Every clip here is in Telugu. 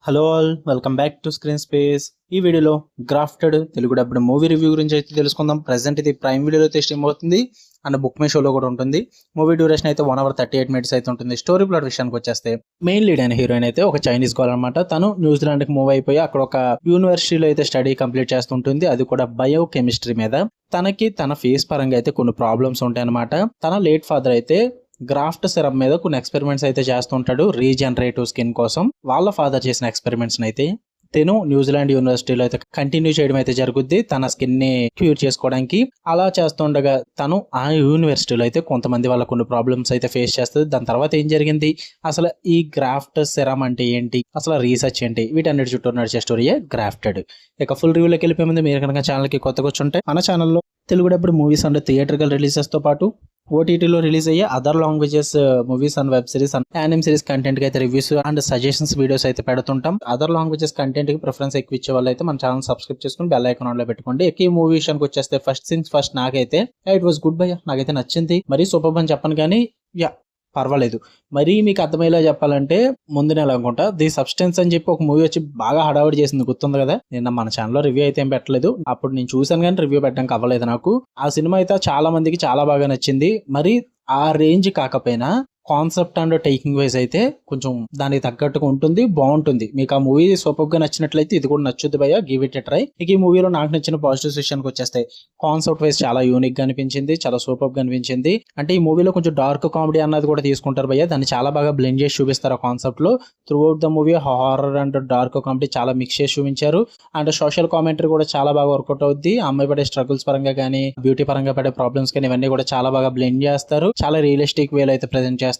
Hello all, welcome back to screen space. ఈ వీడియోలో గ్రాఫ్టెడ్ తెలుగు డబ్బుడు మూవీ రివ్యూ గురించి అయితే తెలుసుకుందాం. ప్రెసెంట్ ఇది ప్రైమ్ వీడియోలో అయితే స్ట్రీమ్ అవుతుంది అండ్ బుక్ మై షోలో కూడా ఉంటుంది. మూవీ డ్యూరేషన్ అయితే 1 hour 38 minutes అయితే ఉంటుంది. స్టోరీ ప్లాట్ విషయానికి వచ్చేస్తే మెయిన్ లీడ్ అయిన హీరోయిన్ అయితే ఒక చైనీస్ గర్ల్ అనమాట. తను న్యూజిలాండ్కి మూవ్ అయిపోయి అక్కడ ఒక యూనివర్సిటీలో అయితే స్టడీ కంప్లీట్ చేస్తుంటుంది. అది కూడా బయో కెమిస్ట్రీ మీద. తనకి తన ఫేస్ పరంగా అయితే కొన్ని ప్రాబ్లమ్స్ ఉంటాయి అనమాట. తన లేట్ ఫాదర్ అయితే గ్రాఫ్ట్ సిరప్ మీద కొన్ని ఎక్స్పెరిమెంట్స్ అయితే చేస్తుంటాడు రీజనరేటివ్ స్కిన్ కోసం. వాళ్ళ ఫాదర్ చేసిన ఎక్స్పెరిమెంట్స్ అయితే తను న్యూజిలాండ్ యూనివర్సిటీలో అయితే కంటిన్యూ చేయడం అయితే జరుగుద్ది తన స్కిన్ ని క్యూర్ చేసుకోవడానికి. అలా చేస్తుండగా తను ఆ యూనివర్సిటీలో అయితే కొంతమంది వాళ్ళ కొన్ని ప్రాబ్లమ్స్ అయితే ఫేస్ చేస్తుంది. దాని తర్వాత ఏం జరిగింది, అసలు ఈ గ్రాఫ్ట్ సిరమ్ అంటే ఏంటి, అసలు రీసెర్చ్ ఏంటి, వీటన్నిటి చుట్టూ నడిచే స్టోరీయే గ్రాఫ్టెడ్. ఇక ఫుల్ రివ్యూలోకి వెళ్ళిపోయే ముందు మీరు కనుక ఛానల్కి కొత్తగా వచ్చుంటే మన ఛానల్లో Telugu డబ్బుడు movies and theatrical releases తో పాటు ఓటీటీలో రిలీజ్ అయ్యే other languages movies and web series and anime series content కి అయితే రివ్యూస్ అండ్ సజెషన్స్ వీడియోస్ అయితే పెడుతుంటాం. అదర్ లాంగ్వేజెస్ కంటెంట్ కి ప్రిఫరెన్స్ ఎక్కువ ఇచ్చే వాళ్ళు అయితే మన ఛానల్ సబ్స్క్రైబ్ చేసుకుని బెల్ ఐకాన్ ఆన్ లో పెట్టుకోండి. ఈ మూవీ విషయానికి వచ్చేస్తే ఫస్ట్ థింగ్స్ ఫస్ట్, నాకైతే ఇట్ వాస్ గుడ్ బై, నాకైతే నచ్చింది. మరీ సూపర్ అని చెప్పను కానీ పర్వాలేదు. మరీ మీకు అర్థమయ్యేలా చెప్పాలంటే ముందు నెల అనుకుంటా ది సబ్స్టెన్స్ అని చెప్పి ఒక మూవీ వచ్చి బాగా హడావుడి చేసింది, గుర్తుంది కదా. నిన్న మన ఛానల్లో రివ్యూ అయితే ఏం పెట్టలేదు, అప్పుడు నేను చూసాను కానీ రివ్యూ పెట్టడానికి అవ్వలేదు నాకు. ఆ సినిమా అయితే చాలా మందికి చాలా బాగా నచ్చింది. మరి ఆ రేంజ్ కాకపోయినా కాన్సెప్ట్ అండ్ టేకింగ్ వైజ్ అయితే కొంచెం దానికి తగ్గట్టుగా ఉంటుంది, బాగుంటుంది. మీకు ఆ మూవీ సూపర్ గా నచ్చినట్లయితే ఇది కూడా నచ్చుద్ది భయ్య, గివ్ ఇట్ ఎ ట్రై. ఇక ఈ మూవీలో నాకు నచ్చిన పాజిటివ్స్ విషయానికి వచ్చేస్తే కాన్సెప్ట్ వైజ్ చాలా యూనిక్ గా అనిపించింది, చాలా సూపర్ గా అనిపించింది. అంటే ఈ మూవీలో కొంచెం డార్క్ కామెడీ అన్నది కూడా తీసుకుంటారు భయ్య, దాన్ని చాలా బాగా బ్లెండ్ చేసి చూపిస్తారు ఆ కాన్సెప్ట్ లో. Through out the movie horror and dark comedy చాలా మిక్స్ చేసి చూపించారు. అండ్ సోషల్ కామెంటరీ కూడా చాలా బాగా వర్కౌట్ అవుద్ది. ఆ అమ్మాయి పడే స్ట్రగుల్స్ పరంగా కానీ, బ్యూటీ పరంగా పడే ప్రాబ్లమ్స్ కానీ ఇవన్నీ కూడా చాలా బాగా బ్లెండ్ చేస్తారు. చాలా రియలిస్టిక్ వేలో అయితే ప్రెజెంట్ చేస్తారు.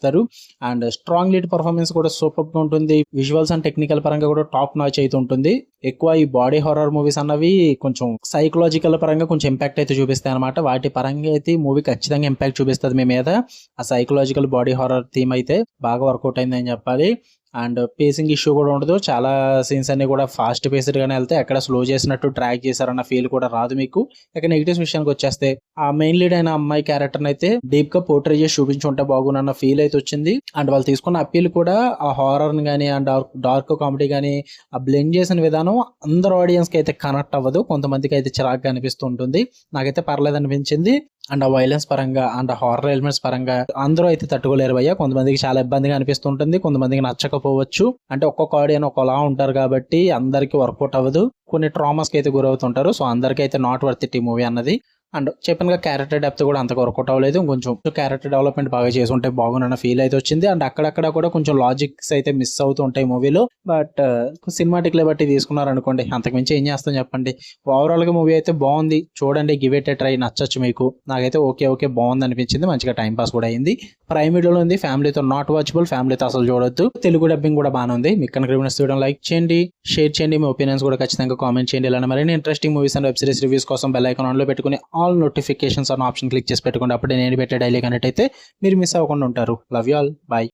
అండ్ స్ట్రాంగ్ లీడ్ పర్ఫార్మెన్స్ కూడా సూపర్ గా ఉంటుంది. విజువల్స్ అండ్ టెక్నికల్ పరంగా కూడా టాప్ నాచ్ అయితే ఉంటుంది. ఎక్కువ ఈ బాడీ హారర్ మూవీస్ అన్నవి కొంచెం సైకలాజికల్ పరంగా కొంచెం ఇంపాక్ట్ అయితే చూపిస్తాయి అనమాట. వాటి పరంగా అయితే మూవీ ఖచ్చితంగా ఇంపాక్ట్ చూపిస్తుంది మీ మీద. ఆ సైకలాజికల్ బాడీ హారర్ థీమ్ అయితే బాగా వర్కౌట్ అయిందని చెప్పాలి. అండ్ పేసింగ్ ఇష్యూ కూడా ఉండదు. చాలా సీన్స్ అన్ని కూడా ఫాస్ట్ పేస్డ్ గానే వెళ్తే ఎక్కడ స్లో చేసినట్టు ట్రాక్ చేశారన్న ఫీల్ కూడా రాదు మీకు. ఇక నెగిటివ్స్ విషయానికి వచ్చేస్తే ఆ మెయిన్ లీడ్ అయిన అమ్మాయి క్యారెక్టర్ అయితే డీప్ గా పోర్ట్రే చేసి చూపించుంటే బాగునన్న ఫీల్ అయితే వచ్చింది. అండ్ వాళ్ళు తీసుకున్న అప్పీల్ కూడా ఆ హారర్ గానీ అండ్ డార్క్ కామెడీ గానీ ఆ బ్లెండ్ చేసిన విధానం అందరు ఆడియన్స్ కి అయితే కనెక్ట్ అవ్వదు, కొంతమందికి అయితే చిరాగ్గా అనిపిస్తూ ఉంటుంది. నాకైతే పర్లేదు అనిపించింది. అండ్ ఆ వైలెన్స్ పరంగా అండ్ హారర్ ఎలిమెంట్స్ పరంగా అందరూ అయితే తట్టుకోలేరు భయ్య. కొంతమందికి చాలా ఇబ్బందిగా అనిపిస్తుంటుంది, కొంతమందికి నచ్చకపోవచ్చు. అంటే ఒక్కొక్క ఆడియన్ ఒకలా ఉంటారు కాబట్టి అందరికి వర్కౌట్ అవ్వదు, కొన్ని ట్రామాస్ కి అయితే గురవుతుంటారు. సో అందరికీ అయితే నాట్ వర్త్ ఇట్ ఈ మూవీ అన్నది. అండ్ చెప్పినగా క్యారెక్టర్ డెప్త్ కూడా అంతగా వర్కౌట్ అవ్వలేదు. కొంచెం క్యారెక్టర్ డెవలప్మెంట్ బాగా చేసి ఉంటే బాగున్న ఫీల్ అయితే వచ్చింది. అండ్ అక్కడక్కడ కూడా కొంచెం లాజిక్స్ అయితే మిస్ అవుతూ ఉంటాయి మూవీలో. బట్ సినిమాటిక్ బట్టి తీసుకున్నారు అనుకోండి, అంతకుమించి ఏం చేస్తాం చెప్పండి. ఓవరాల్ గా మూవీ అయితే బాగుంది, చూడండి, గివ్ ఇట్ ఏ ట్రై, నచ్చచ్చు మీకు. నాకైతే ఓకే బాగుంది అనిపించింది, మంచిగా టైం పాస్ కూడా అయింది. ప్రైమ్ వీడియోలో ఉంది, ఫ్యామిలీతో నాట్ వాచబుల్, ఫ్యామిలీతో అసలు చూడొద్దు. తెలుగు డబ్బింగ్ కూడా బాగానే ఉంది. మీకు కనుక వీడియో లైక్ చేయండి, షేర్ చేయండి, మీ ఒపీనియన్స్ కూడా ఖచ్చితంగా కామెంట్ చేయండి. ఇలాంటి మరిన్ని interesting movies and web series reviews కోసం బెల్ ఐకాన్ ఆన్ లో పెట్టుకుని ఆల్ నోటిఫికేషన్స్ అన్న ఆప్షన్ క్లిక్ చేసి పెట్టుకోండి. అప్పుడే నేను పెట్టే డైలీ కనెక్ట్ అయితే మీరు మిస్ అవ్వకుండా ఉంటారు. Love you all, by.